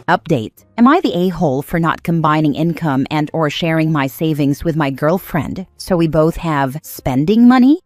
Update. Am I the a-hole for not combining income and or sharing my savings with my girlfriend so we both have spending money?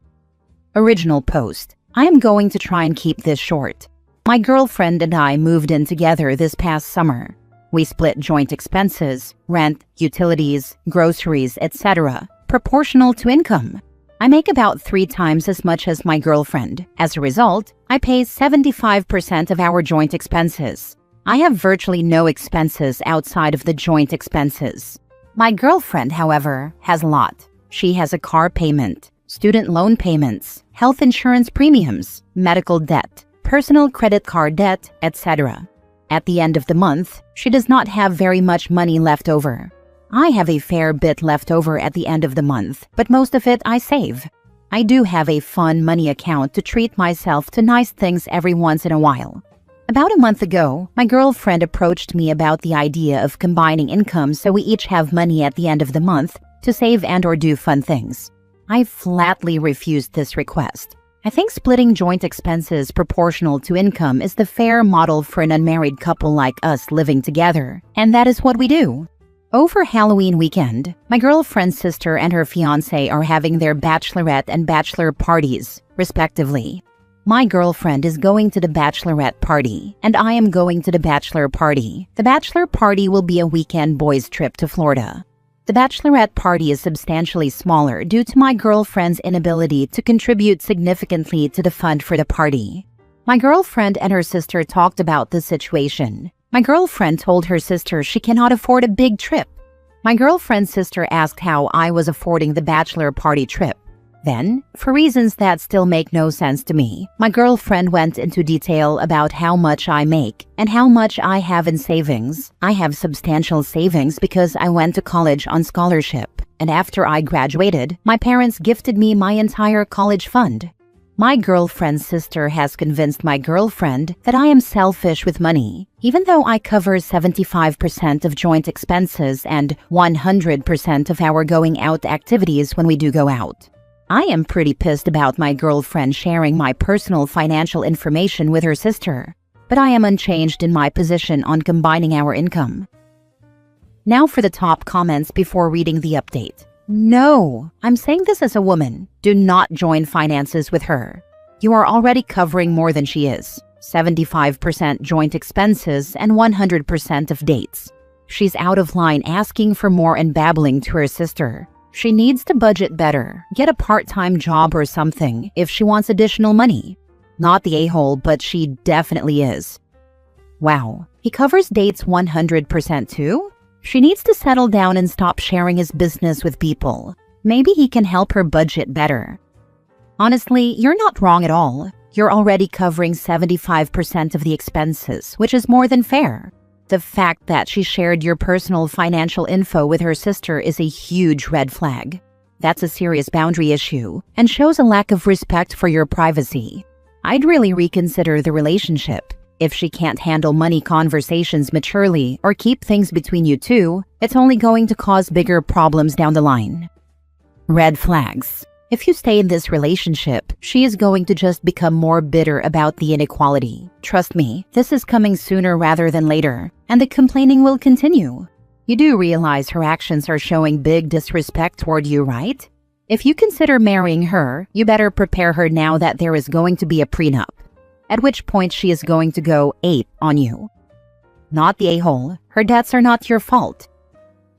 Original post. I am going to try and keep this short. My girlfriend and I moved in together this past summer. We split joint expenses, rent, utilities, groceries, etc., proportional to income. I make about 3 times as much as my girlfriend. As a result, I pay 75% of our joint expenses. I have virtually no expenses outside of the joint expenses. My girlfriend, however, has a lot. She has a car payment, student loan payments, health insurance premiums, medical debt, personal credit card debt, etc. At the end of the month, she does not have very much money left over. I have a fair bit left over at the end of the month, but most of it I save. I do have a fun money account to treat myself to nice things every once in a while. About a month ago, my girlfriend approached me about the idea of combining income so we each have money at the end of the month to save and or do fun things. I flatly refused this request. I think splitting joint expenses proportional to income is the fair model for an unmarried couple like us living together, and that is what we do. Over Halloween weekend, my girlfriend's sister and her fiancé are having their bachelorette and bachelor parties, respectively. My girlfriend is going to the bachelorette party, and I am going to the bachelor party. The bachelor party will be a weekend boys' trip to Florida. The bachelorette party is substantially smaller due to my girlfriend's inability to contribute significantly to the fund for the party. My girlfriend and her sister talked about the situation. My girlfriend told her sister she cannot afford a big trip. My girlfriend's sister asked how I was affording the bachelor party trip. Then, for reasons that still make no sense to me, my girlfriend went into detail about how much I make and how much I have in savings. I have substantial savings because I went to college on scholarship, and after I graduated, my parents gifted me my entire college fund. My girlfriend's sister has convinced my girlfriend that I am selfish with money, even though I cover 75% of joint expenses and 100% of our going out activities when we do go out. I am pretty pissed about my girlfriend sharing my personal financial information with her sister, but I am unchanged in my position on combining our income. Now for the top comments before reading the update. No, I'm saying this as a woman. Do not join finances with her. You are already covering more than she is. 75% joint expenses and 100% of dates. She's out of line asking for more and babbling to her sister. She needs to budget better, get a part-time job or something if she wants additional money. Not the a-hole, but she definitely is. Wow, he covers dates 100% too? She needs to settle down and stop sharing his business with people. Maybe he can help her budget better. Honestly, you're not wrong at all. You're already covering 75% of the expenses, which is more than fair. The fact that she shared your personal financial info with her sister is a huge red flag. That's a serious boundary issue and shows a lack of respect for your privacy. I'd really reconsider the relationship. If she can't handle money conversations maturely or keep things between you two, it's only going to cause bigger problems down the line. Red flags. If you stay in this relationship, she is going to just become more bitter about the inequality. Trust me, this is coming sooner rather than later, and the complaining will continue. You do realize her actions are showing big disrespect toward you, right? If you consider marrying her, you better prepare her now that there is going to be a prenup, at which point she is going to go ape on you. Not the a-hole. Her debts are not your fault.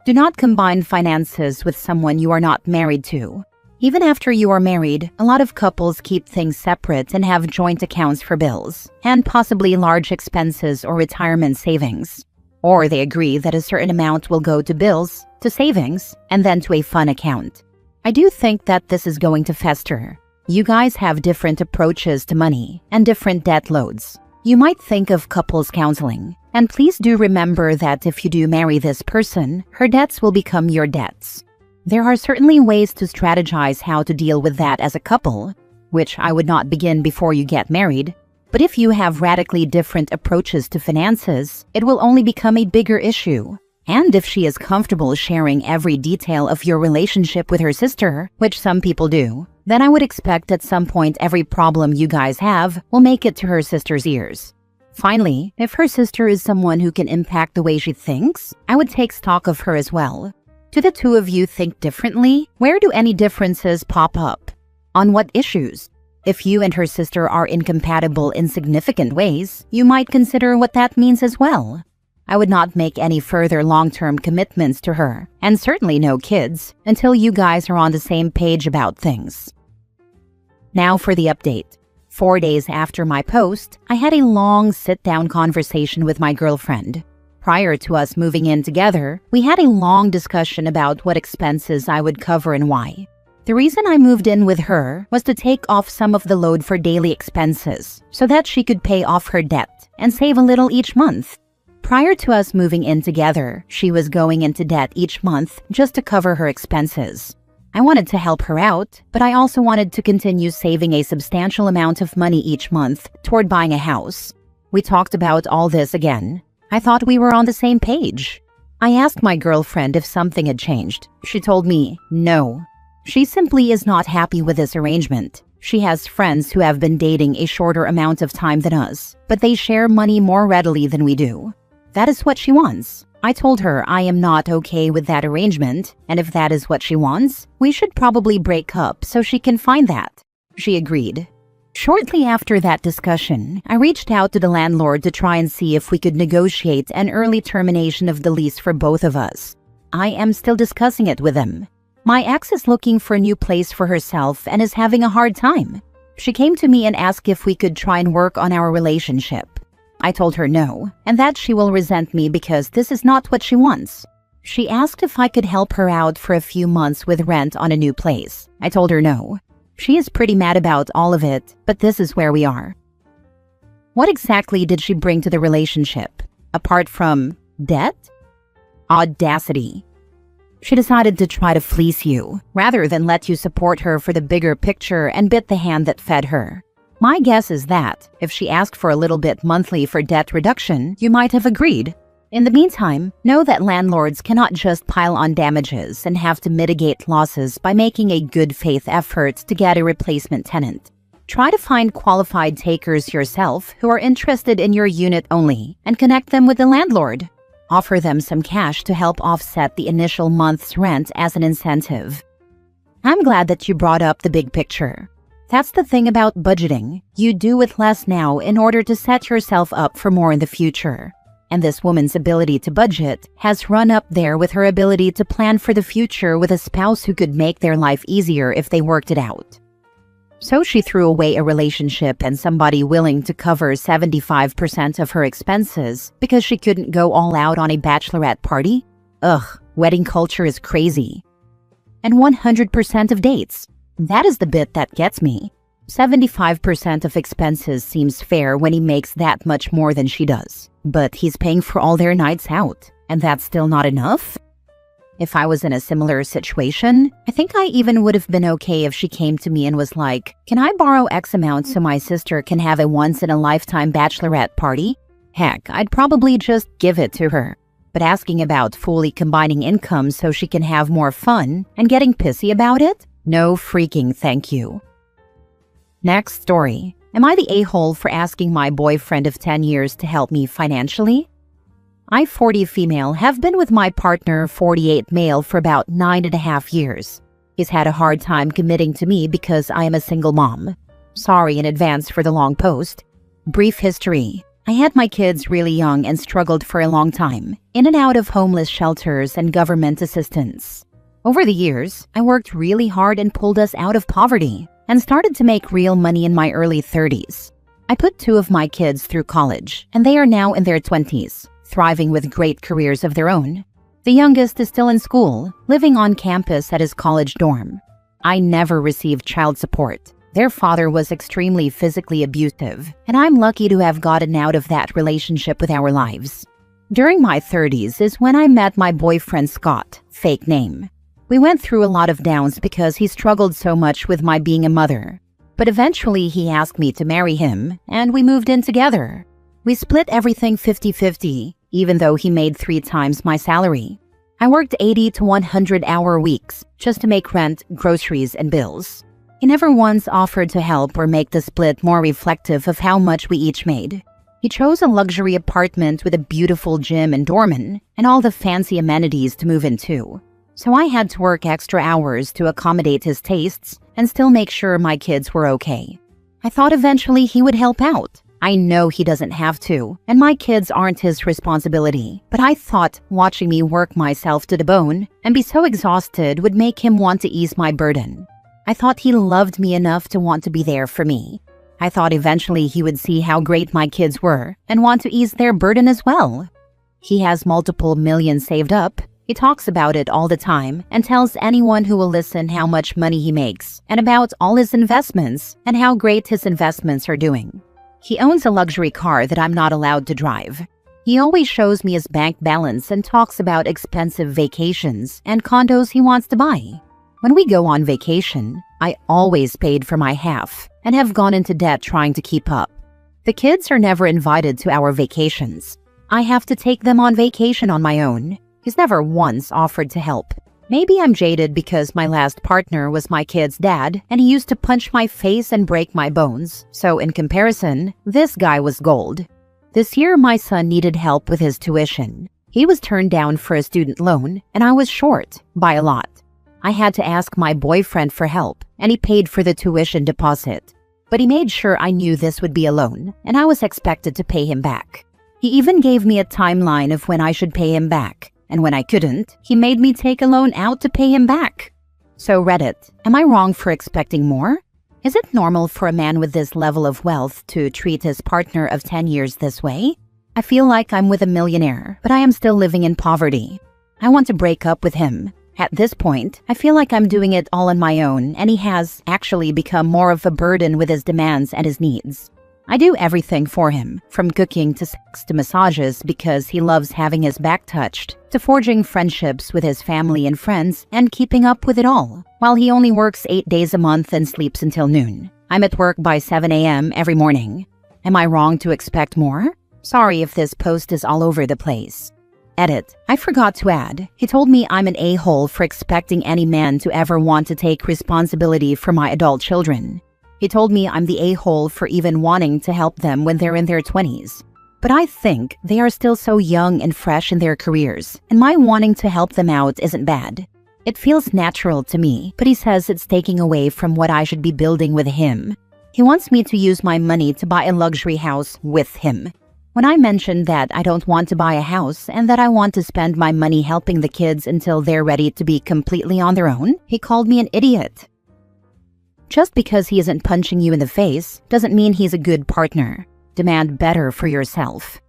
Do not combine finances with someone you are not married to. Even after you are married, a lot of couples keep things separate and have joint accounts for bills, and possibly large expenses or retirement savings. Or they agree that a certain amount will go to bills, to savings, and then to a fun account. I do think that this is going to fester. You guys have different approaches to money and different debt loads. You might think of couples counseling, and please do remember that if you do marry this person, her debts will become your debts. There are certainly ways to strategize how to deal with that as a couple, which I would not begin before you get married. But if you have radically different approaches to finances, it will only become a bigger issue. And if she is comfortable sharing every detail of your relationship with her sister, which some people do, then I would expect at some point every problem you guys have will make it to her sister's ears. Finally, if her sister is someone who can impact the way she thinks, I would take stock of her as well. Do the two of you think differently? Where do any differences pop up? On what issues? If you and her sister are incompatible in significant ways, you might consider what that means as well. I would not make any further long-term commitments to her, and certainly no kids, until you guys are on the same page about things. Now for the update. 4 days after my post, I had a long sit-down conversation with my girlfriend. Prior to us moving in together, we had a long discussion about what expenses I would cover and why. The reason I moved in with her was to take off some of the load for daily expenses so that she could pay off her debt and save a little each month. Prior to us moving in together, she was going into debt each month just to cover her expenses. I wanted to help her out, but I also wanted to continue saving a substantial amount of money each month toward buying a house. We talked about all this again. I thought we were on the same page. I asked my girlfriend if something had changed. She told me no. She simply is not happy with this arrangement. She has friends who have been dating a shorter amount of time than us, but they share money more readily than we do. That is what she wants. I told her I am not okay with that arrangement, and if that is what she wants, we should probably break up so she can find that. She agreed. Shortly after that discussion, I reached out to the landlord to try and see if we could negotiate an early termination of the lease for both of us. I am still discussing it with him. My ex is looking for a new place for herself and is having a hard time. She came to me and asked if we could try and work on our relationship. I told her no, and that she will resent me because this is not what she wants. She asked if I could help her out for a few months with rent on a new place. I told her no. She is pretty mad about all of it, but this is where we are. What exactly did she bring to the relationship? Apart from debt? Audacity. She decided to try to fleece you, rather than let you support her for the bigger picture and bit the hand that fed her. My guess is that, if she asked for a little bit monthly for debt reduction, you might have agreed. In the meantime, know that landlords cannot just pile on damages and have to mitigate losses by making a good faith effort to get a replacement tenant. Try to find qualified takers yourself who are interested in your unit only and connect them with the landlord. Offer them some cash to help offset the initial month's rent as an incentive. I'm glad that you brought up the big picture. That's the thing about budgeting. You do with less now in order to set yourself up for more in the future. And this woman's ability to budget has run up there with her ability to plan for the future with a spouse who could make their life easier if they worked it out. So she threw away a relationship and somebody willing to cover 75% of her expenses because she couldn't go all out on a bachelorette party? Ugh, wedding culture is crazy. And 100% of dates. That is the bit that gets me. 75% of expenses seems fair when he makes that much more than she does. But he's paying for all their nights out, and that's still not enough? If I was in a similar situation, I think I even would have been okay if she came to me and was like, "Can I borrow X amount so my sister can have a once-in-a-lifetime bachelorette party?" Heck, I'd probably just give it to her. But asking about fully combining income so she can have more fun and getting pissy about it? No freaking thank you. Next story. Am I the a-hole for asking my boyfriend of 10 years to help me financially? I, 40 female, have been with my partner, 48 male, for about 9.5 years. He's had a hard time committing to me because I am a single mom. Sorry in advance for the long post. Brief history. I had my kids really young and struggled for a long time, in and out of homeless shelters and government assistance. Over the years, I worked really hard and pulled us out of poverty, and started to make real money in my early 30s. I put 2 of my kids through college, and they are now in their 20s, thriving with great careers of their own. The youngest is still in school, living on campus at his college dorm. I never received child support. Their father was extremely physically abusive, and I'm lucky to have gotten out of that relationship with our lives. During my 30s is when I met my boyfriend Scott, fake name. We went through a lot of downs because he struggled so much with my being a mother. But eventually he asked me to marry him, and we moved in together. We split everything 50-50, even though he made 3 times my salary. I worked 80 to 100-hour weeks just to make rent, groceries, and bills. He never once offered to help or make the split more reflective of how much we each made. He chose a luxury apartment with a beautiful gym and doorman and all the fancy amenities to move into. So I had to work extra hours to accommodate his tastes and still make sure my kids were okay. I thought eventually he would help out. I know he doesn't have to, and my kids aren't his responsibility, but I thought watching me work myself to the bone and be so exhausted would make him want to ease my burden. I thought he loved me enough to want to be there for me. I thought eventually he would see how great my kids were and want to ease their burden as well. He has multiple millions saved up. He talks about it all the time and tells anyone who will listen how much money he makes and about all his investments and how great his investments are doing. He owns a luxury car that I'm not allowed to drive. He always shows me his bank balance and talks about expensive vacations and condos he wants to buy. When we go on vacation, I always paid for my half and have gone into debt trying to keep up. The kids are never invited to our vacations. I have to take them on vacation on my own. He's never once offered to help. Maybe I'm jaded because my last partner was my kid's dad and he used to punch my face and break my bones. So in comparison, this guy was gold. This year, my son needed help with his tuition. He was turned down for a student loan and I was short by a lot. I had to ask my boyfriend for help, and he paid for the tuition deposit. But he made sure I knew this would be a loan, and I was expected to pay him back. He even gave me a timeline of when I should pay him back, and when I couldn't, he made me take a loan out to pay him back. So Reddit, am I wrong for expecting more? Is it normal for a man with this level of wealth to treat his partner of 10 years this way? I feel like I'm with a millionaire, but I am still living in poverty. I want to break up with him. At this point, I feel like I'm doing it all on my own, and he has actually become more of a burden with his demands and his needs. I do everything for him, from cooking to sex to massages because he loves having his back touched, to forging friendships with his family and friends and keeping up with it all, while he only works 8 days a month and sleeps until noon. I'm at work by 7 a.m. every morning. Am I wrong to expect more? Sorry if this post is all over the place. Edit. I forgot to add, he told me I'm an a-hole for expecting any man to ever want to take responsibility for my adult children. He told me I'm the a-hole for even wanting to help them when they're in their 20s. But I think they are still so young and fresh in their careers, and my wanting to help them out isn't bad. It feels natural to me, but he says it's taking away from what I should be building with him. He wants me to use my money to buy a luxury house with him. When I mentioned that I don't want to buy a house and that I want to spend my money helping the kids until they're ready to be completely on their own, he called me an idiot. Just because he isn't punching you in the face doesn't mean he's a good partner. Demand better for yourself.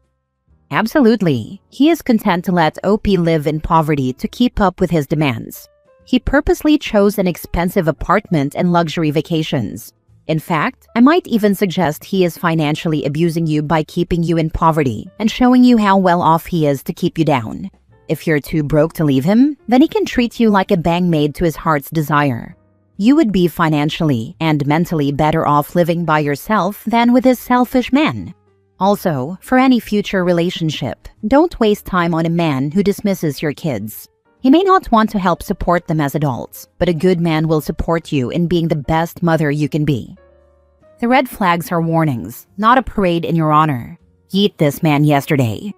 Absolutely. He is content to let OP live in poverty to keep up with his demands. He purposely chose an expensive apartment and luxury vacations. In fact, I might even suggest he is financially abusing you by keeping you in poverty and showing you how well off he is to keep you down. If you're too broke to leave him, then he can treat you like a bang-maid to his heart's desire. You would be financially and mentally better off living by yourself than with this selfish man. Also, for any future relationship, don't waste time on a man who dismisses your kids. He may not want to help support them as adults, but a good man will support you in being the best mother you can be. The red flags are warnings, not a parade in your honor. Yeet this man yesterday.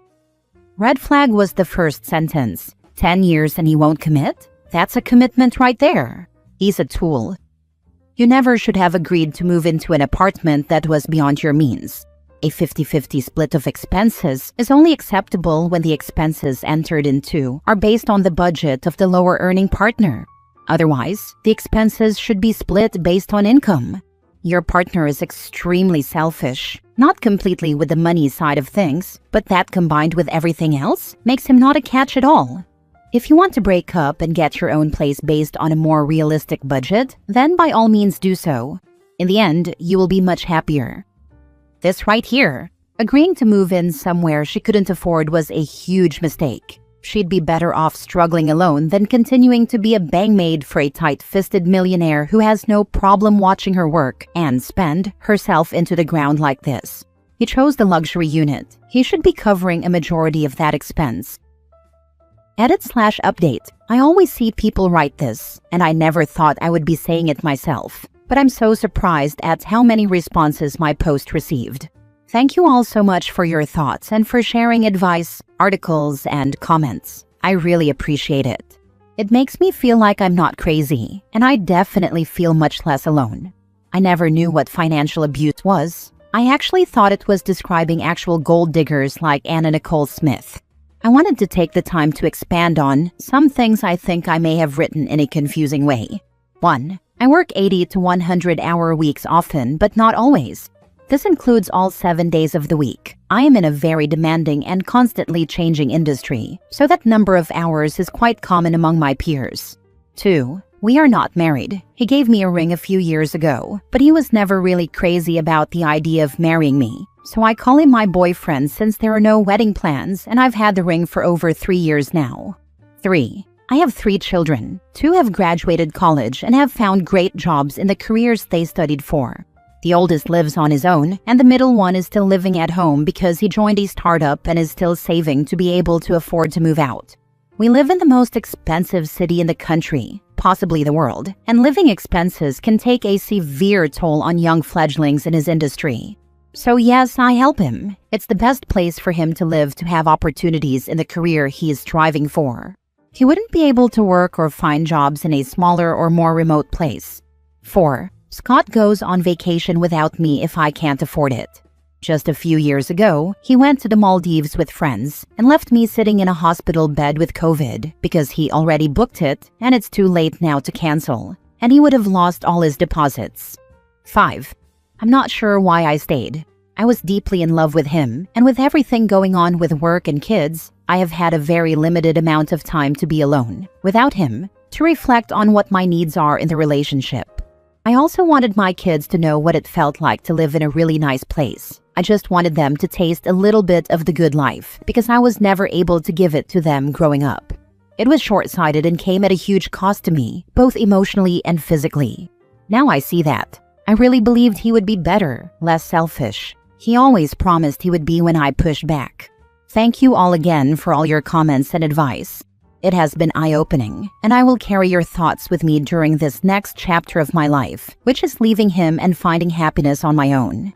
Red flag was the first sentence. 10 years and he won't commit? That's a commitment right there. He's a tool. You never should have agreed to move into an apartment that was beyond your means. A 50-50 split of expenses is only acceptable when the expenses entered into are based on the budget of the lower earning partner. Otherwise, the expenses should be split based on income. Your partner is extremely selfish, not completely with the money side of things, but that combined with everything else makes him not a catch at all. If you want to break up and get your own place based on a more realistic budget, then by all means do so. In the end, you will be much happier. This right here. Agreeing to move in somewhere she couldn't afford was a huge mistake. She'd be better off struggling alone than continuing to be a bang-maid for a tight-fisted millionaire who has no problem watching her work and spend herself into the ground like this. He chose the luxury unit. He should be covering a majority of that expense. Edit/update. I always see people write this, and I never thought I would be saying it myself. But I'm so surprised at how many responses my post received. Thank you all so much for your thoughts and for sharing advice, articles, and comments. I really appreciate it. It makes me feel like I'm not crazy, and I definitely feel much less alone. I never knew what financial abuse was. I actually thought it was describing actual gold diggers like Anna Nicole Smith. I wanted to take the time to expand on some things I think I may have written in a confusing way. 1. I work 80 to 100-hour weeks often, but not always. This includes all 7 days of the week. I am in a very demanding and constantly changing industry, so that number of hours is quite common among my peers. 2. We are not married. He gave me a ring a few years ago, but he was never really crazy about the idea of marrying me. So I call him my boyfriend since there are no wedding plans and I've had the ring for over 3 years now. 3. I have 3 children. 2 have graduated college and have found great jobs in the careers they studied for. The oldest lives on his own, and the middle one is still living at home because he joined a startup and is still saving to be able to afford to move out. We live in the most expensive city in the country, possibly the world, and living expenses can take a severe toll on young fledglings in his industry. So yes, I help him. It's the best place for him to live to have opportunities in the career he is striving for. He wouldn't be able to work or find jobs in a smaller or more remote place. 4. Scott goes on vacation without me if I can't afford it. Just a few years ago, he went to the Maldives with friends and left me sitting in a hospital bed with COVID because he already booked it and it's too late now to cancel, and he would have lost all his deposits. 5. I'm not sure why I stayed. I was deeply in love with him, and with everything going on with work and kids, I have had a very limited amount of time to be alone, without him, to reflect on what my needs are in the relationship. I also wanted my kids to know what it felt like to live in a really nice place. I just wanted them to taste a little bit of the good life because I was never able to give it to them growing up. It was short-sighted and came at a huge cost to me, both emotionally and physically. Now I see that. I really believed he would be better, less selfish. He always promised he would be when I pushed back. Thank you all again for all your comments and advice. It has been eye-opening, and I will carry your thoughts with me during this next chapter of my life, which is leaving him and finding happiness on my own.